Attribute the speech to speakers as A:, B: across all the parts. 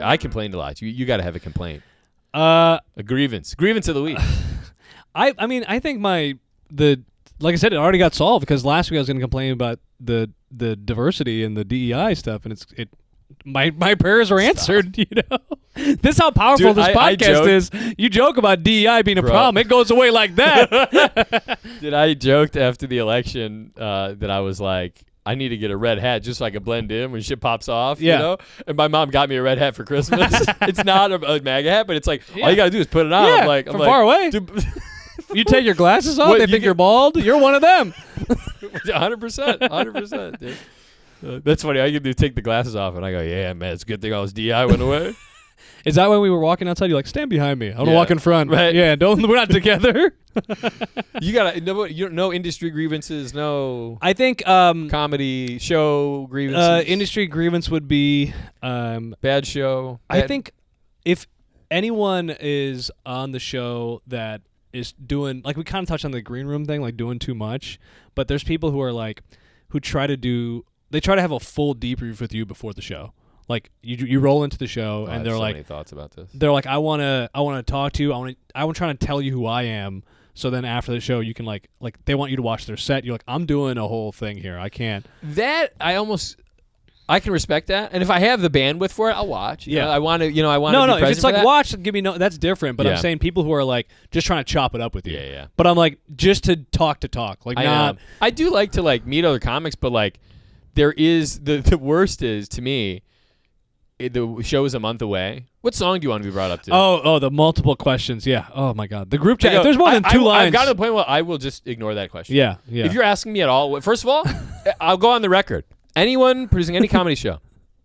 A: I complained a lot. You got to have a complaint.
B: A
A: grievance of the week.
B: I mean, I think like I said, it already got solved because last week I was going to complain about the diversity and the DEI stuff, and my prayers are answered. You know, this is how powerful this podcast is. You joke about DEI being a problem, it goes away like that.
A: Did I joked after the election that I was like, I need to get a red hat just so I can blend in when shit pops off, you know? And my mom got me a red hat for Christmas. It's not a MAGA hat, but it's like, all you got to do is put it on.
B: Yeah,
A: I'm
B: from far away. You take your glasses off, they think you're bald. You're one of them.
A: 100%, dude. That's funny. I can take the glasses off, and I go, yeah, man, it's a good thing all this DI went away.
B: Is that when we were walking outside? You're like, stand behind me. I want to walk in front.
A: Right.
B: Yeah, we're not together.
A: You gotta no industry grievances, no.
B: I think
A: comedy show grievances.
B: Industry grievance would be
A: bad show.
B: I think if anyone is on the show that is doing, like, we kind of touched on the green room thing, like doing too much, but there's people who are like, who try to have a full debrief with you before the show. Like you roll into the show and they're like,
A: many thoughts about this.
B: They're like, I want to talk to you. I'm trying to tell you who I am. So then after the show, you can like they want you to watch their set. You're like, I'm doing a whole thing here. I can't.
A: That I can respect that, and if I have the bandwidth for it, I'll watch.
B: Yeah,
A: I want to. I want.
B: No. If it's like watch, give me no. That's different. But I'm saying people who are like just trying to chop it up with you.
A: Yeah.
B: But I'm like just to talk. Like not.
A: I do like to like meet other comics, but like there is the worst is to me. The show is a month away. What song do you want to be brought up to?
B: Oh, the multiple questions. Yeah. Oh my God. The group chat. If there's more than two lines,
A: I've got to the point where I will just ignore that question.
B: Yeah.
A: If you're asking me at all, first of all, I'll go on the record. Anyone producing any comedy show,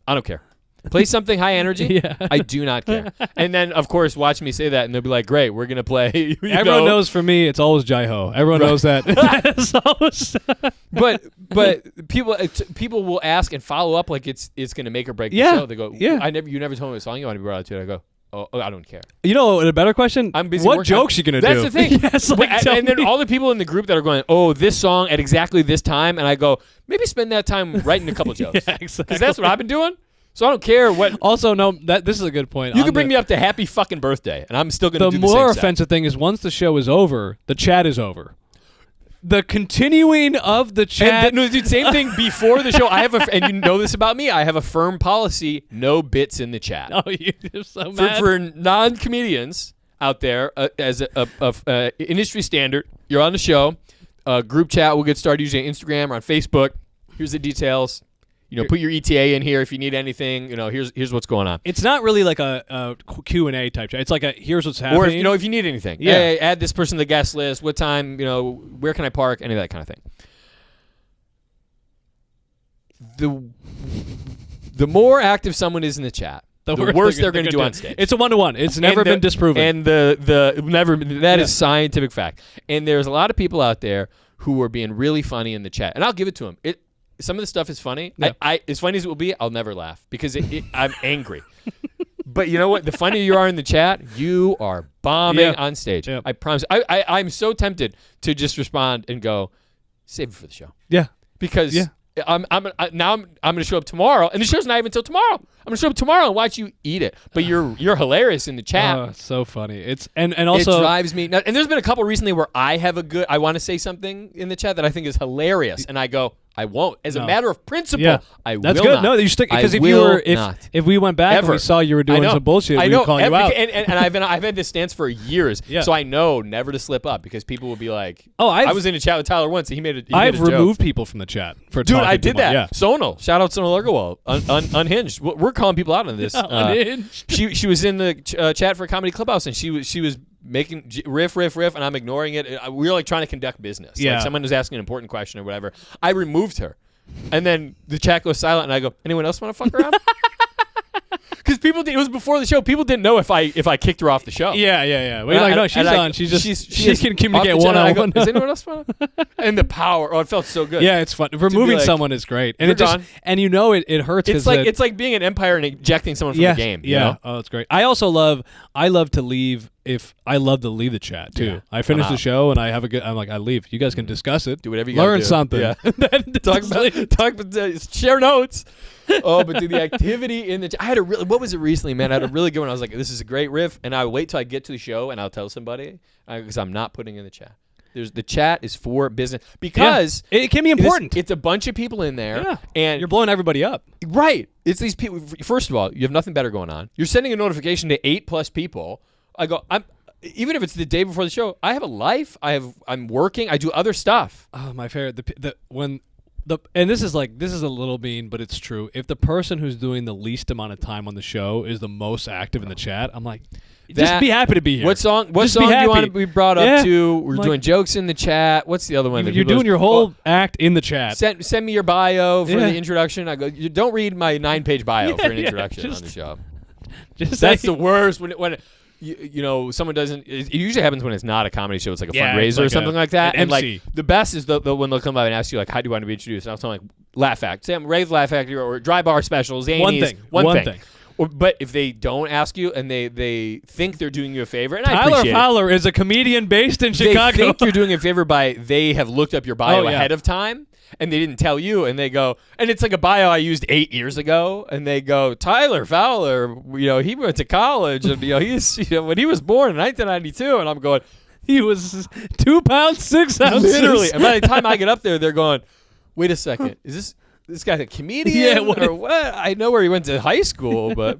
A: I don't care. Play something high energy.
B: Yeah.
A: I do not care. And then, of course, watch me say that, and they'll be like, "Great, we're gonna play."
B: Everyone knows for me, it's always Jai-Ho. Everyone knows that. It's always
A: but people will ask and follow up like it's gonna make or break the show. They go, "Yeah, you never told me what song you want to be brought out to." I go, "Oh, I don't care."
B: You know, a better question.
A: I'm busy.
B: What jokes you gonna do?
A: That's the thing.
B: Yes,
A: and then all the people in the group that are going, "Oh, this song at exactly this time," and I go, maybe spend that time writing a couple jokes.
B: Yeah, exactly.
A: Because that's what I've been doing. So I don't care what.
B: Also, no, this is a good point.
A: You can bring me up to happy fucking birthday, and I'm still going to do the same
B: more
A: set.
B: offensive thing is once the show is over, the chat is over. The continuing of the chat.
A: No, dude, same thing before the show. And you know this about me, I have a firm policy, no bits in the chat.
B: Oh, you're so mad.
A: For non-comedians out there, as a industry standard, you're on the show, group chat will get started usually on Instagram or on Facebook. Here's the details. Put your ETA in here if you need anything. Here's what's going on.
B: It's not really like a Q&A type chat. It's like here's what's happening.
A: Or if you need anything.
B: Yeah.
A: Hey, add this person to the guest list. What time, where can I park? Any of that kind of thing. The more active someone is in the chat, the worse they're going to do on stage.
B: It's a 1-to-1. It's never been disproven.
A: And that is scientific fact. And there's a lot of people out there who are being really funny in the chat. And I'll give it to them. Some of the stuff is funny. Yeah. As funny as it will be, I'll never laugh because I'm angry. But you know what? The funnier you are in the chat, you are bombing on stage. Yep. I promise. I'm so tempted to just respond and go, save it for the show.
B: Yeah.
A: Because I'm going to show up tomorrow, and the show's not even until tomorrow. I'm going to show up tomorrow and watch you eat it. But you're hilarious in the chat.
B: Oh, it's so funny. It's and also
A: it drives me nuts. And there's been a couple recently where I want to say something in the chat that I think is hilarious, and I go, I won't. As a matter of principle, I will not.
B: That's good. No, you stick because if we went back and we saw you were doing some bullshit, we would call you out.
A: And I've had this stance for years, so I know never to slip up because people will be like,
B: "Oh, I
A: was in a chat with Tyler once. And he made a
B: I've removed people from the chat for
A: dude.
B: Talking
A: I did that.
B: Yeah.
A: Sonal, shout out Sonal Agarwal, Unhinged. We're calling people out on this.
B: Unhinged.
A: She was in the chat for Comedy Clubhouse, and she was making riff, and I'm ignoring it. We were like trying to conduct business.
B: Yeah.
A: Like someone was asking an important question or whatever. I removed her. And then the chat goes silent, and I go, anyone else want to fuck around? Because it was before the show. People didn't know if I kicked her off the show.
B: Yeah. Well, you're like, no, she's on. She can communicate one-on-one.
A: Does anyone else want to? And the power. Oh, it felt so good.
B: Yeah, it's fun. Removing someone is great. And it hurts.
A: It's like being an Empire and ejecting someone from the game.
B: Yeah.
A: You know?
B: Oh, it's great. I love to leave the chat too.
A: Yeah.
B: I finish the show and I'm like, I leave. You guys can discuss it.
A: Do whatever you
B: learn
A: do.
B: something.
A: Yeah. Talk about share notes. Oh, but dude, the activity in the I had a really what was it recently, man? I had a really good one. I was like, this is a great riff, and I wait till I get to the show and I'll tell somebody because I'm not putting in the chat. The chat is for business because
B: it can be important.
A: It's a bunch of people in there, and
B: you're blowing everybody up.
A: Right. It's these people. First of all, you have nothing better going on. You're sending a notification to 8+ people. I go, even if it's the day before the show, I have a life. I'm working. I do other stuff.
B: Oh, my favorite. And this is a little mean, but it's true. If the person who's doing the least amount of time on the show is the most active in the chat, I'm like, just be happy to be here.
A: What song do you want to be brought up to? We're doing jokes in the chat. What's the other one?
B: You're doing your whole act in the chat.
A: Send me your bio for the introduction. I go, you don't read my 9-page bio for an introduction on the show. That's the worst when you know, someone doesn't. It usually happens when it's not a comedy show. It's like a fundraiser or something like that. And like the best is the when they'll come by and ask you like, how do you want to be introduced? And I'll tell them like Laugh Factory, Sam Ray's Laugh Factory or Dry Bar Specials. Zanies, one thing. But if they don't ask you and they think they're doing you a favor, and I appreciate
B: Fowler is a comedian based in Chicago.
A: They think you're doing a favor by they have looked up your bio ahead of time. And they didn't tell you, and they go, and it's like a bio I used 8 years ago, and they go, Tyler Fowler, you know, he went to college, and you know, he's, you know, when he was born in 1992, and I'm going,
B: he was 2 pounds 6 ounces,
A: literally. And by the time I get up there, they're going, wait a second, is this guy a comedian?
B: Yeah,
A: or what? I know where he went to high school, but.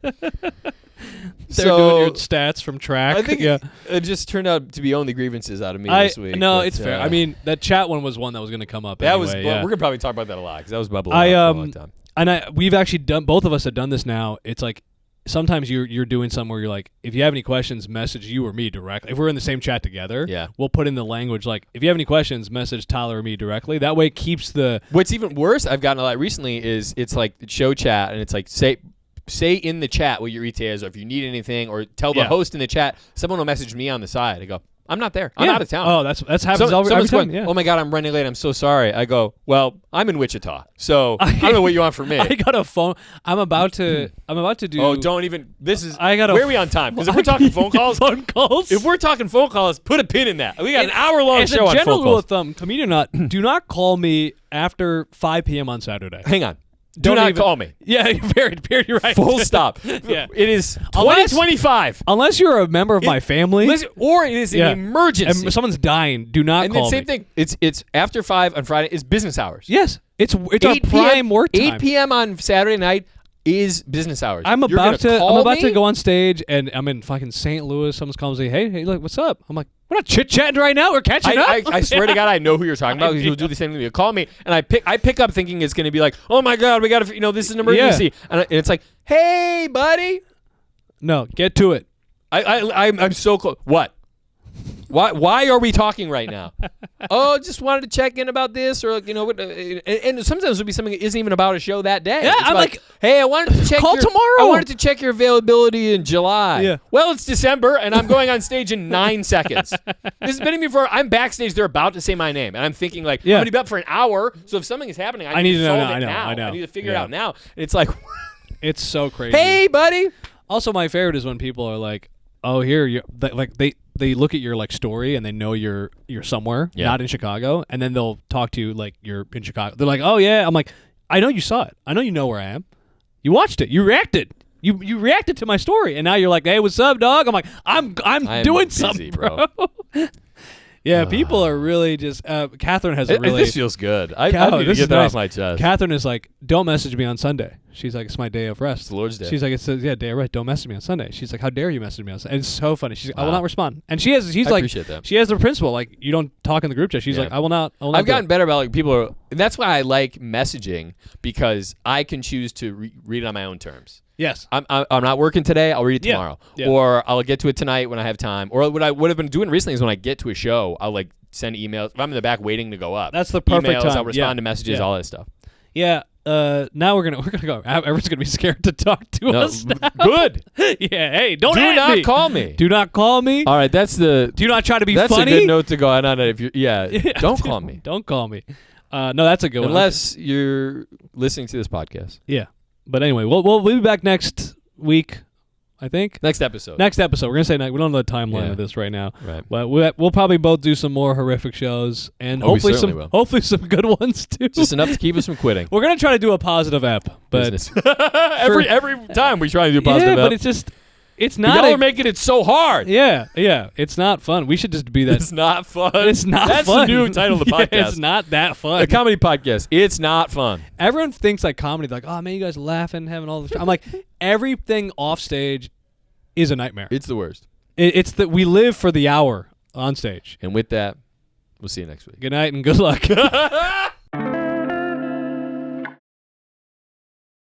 B: They're doing your stats from track.
A: I think it just turned out to be only grievances out of me this week.
B: No, it's fair. I mean, that chat one was one that was going to come up.
A: That
B: anyway,
A: we're gonna probably talk about that a lot because that was bubbling up for a long time.
B: And we've actually done. Both of us have done this now. It's like sometimes you're doing something where you're like, if you have any questions, message you or me directly. If we're in the same chat together, we'll put in the language like, if you have any questions, message Tyler or me directly. That way, it keeps the.
A: What's even worse, I've gotten a lot recently is it's like show chat and it's like say in the chat what your ETA is, or if you need anything, or tell the host in the chat. Someone will message me on the side. I go, I'm not there. I'm out of town.
B: Oh, that's happens every time. Yeah.
A: Oh my God, I'm running late. I'm so sorry. I go, well, I'm in Wichita, so I don't know what you want from me.
B: I got a phone. I'm about to do.
A: Oh, don't even. This is.
B: Where
A: are we on time? Because if we're talking phone calls,
B: if
A: we're talking phone calls, put a pin in that. We got an hour-long show on phone calls.
B: As a general rule of thumb, comedian or not, do not call me after 5 p.m. on Saturday.
A: Hang on. Do not call me.
B: Yeah, you're right.
A: Full stop.
B: Yeah.
A: It is 2025.
B: Unless you're a member of my family.
A: Or it is an emergency.
B: And someone's dying. Do not call me.
A: And then same thing. It's after 5 on Friday. It's business hours.
B: Yes. It's our prime work time.
A: 8 p.m. on Saturday night is business hours.
B: I'm about to go on stage, and I'm in fucking St. Louis. Someone's calling me, hey, look, what's up? I'm like, we're not chit-chatting right now. We're catching up.
A: I swear to God, I know who you're talking about because you'll do the same thing. You call me, and I pick up thinking it's going to be like, oh, my God, we got to, this is an emergency. Yeah. And it's like, hey, buddy.
B: No, get to it.
A: I'm so close. What? Why are we talking right now? Oh, just wanted to check in about this, or and sometimes it'll be something that isn't even about a show that day.
B: Yeah, I'm like,
A: hey, I wanted to check
B: tomorrow.
A: I wanted to check your availability in July.
B: Yeah.
A: Well, it's December, and I'm going on stage in 9 seconds. This has been me before. I'm backstage. They're about to say my name, and I'm thinking like, I'm going to be up for an hour. So if something is happening, I need to solve it now. I need to figure it out now. And it's like,
B: it's so crazy.
A: Hey, buddy.
B: Also, my favorite is when people are like, oh, here, they look at your like story and they know you're somewhere, not in Chicago, and then they'll talk to you like you're in Chicago. They're like, oh yeah, I'm like, I know you saw it. I know you know where I am. You watched it. You reacted. You reacted to my story, and now you're like, hey, what's up, dog? I'm like, I'm doing busy, something, bro. Yeah, people are really just. Catherine has a really.
A: This feels good. I need to get that off my chest.
B: Catherine is like, don't message me on Sunday. She's like, it's my day of rest.
A: It's the Lord's Day.
B: She's like, it's day of rest. Don't message me on Sunday. She's like, how dare you message me on Sunday? And it's so funny. She's like, I will not respond. And I appreciate that. She has the principle, like, you don't talk in the group chat. She's like, I will not.
A: I've gotten better about like people are, and that's why I like messaging because I can choose to read it on my own terms.
B: Yes.
A: I'm not working today. I'll read it tomorrow. Yeah. Or I'll get to it tonight when I have time. Or what I would have been doing recently is when I get to a show, I'll like send emails. If I'm in the back waiting to go up.
B: That's the perfect time.
A: I'll respond to messages, all that stuff.
B: Yeah. Now we're gonna go. Everyone's gonna be scared to talk to us. Now.
A: Good.
B: Yeah. Hey, do
A: not call me.
B: Do not call me.
A: All right. Do
B: not try to be funny.
A: That's a good note to go on it. If you're, don't call me.
B: Don't call me. No, that's a good one.
A: Unless you're listening to this podcast.
B: Yeah. But anyway, we'll be back next week. I think.
A: Next episode.
B: Next episode. We're gonna say we don't know the timeline
A: Yeah.
B: of this right now.
A: Right.
B: But we'll probably both do some more horrific shows and
A: Oh, we
B: hopefully
A: certainly will.
B: hopefully some good ones too.
A: Just enough to keep us from quitting.
B: We're gonna try to do a positive ep, but
A: Business. every time we try to do positive.
B: yeah, but it's
A: y'all
B: not.
A: are making it so hard.
B: Yeah, it's not fun. We should just be that.
A: It's not fun.
B: It's not
A: That's
B: fun.
A: the new title of the
B: Yeah,
A: podcast.
B: it's not that fun.
A: A comedy podcast. It's not fun.
B: Everyone thinks like comedy, like, oh man, you guys laughing, having all this. I'm like, everything off stage is a nightmare.
A: It's the worst.
B: It's that we live for the hour on stage.
A: And with that, we'll see you next week.
B: Good night and good luck.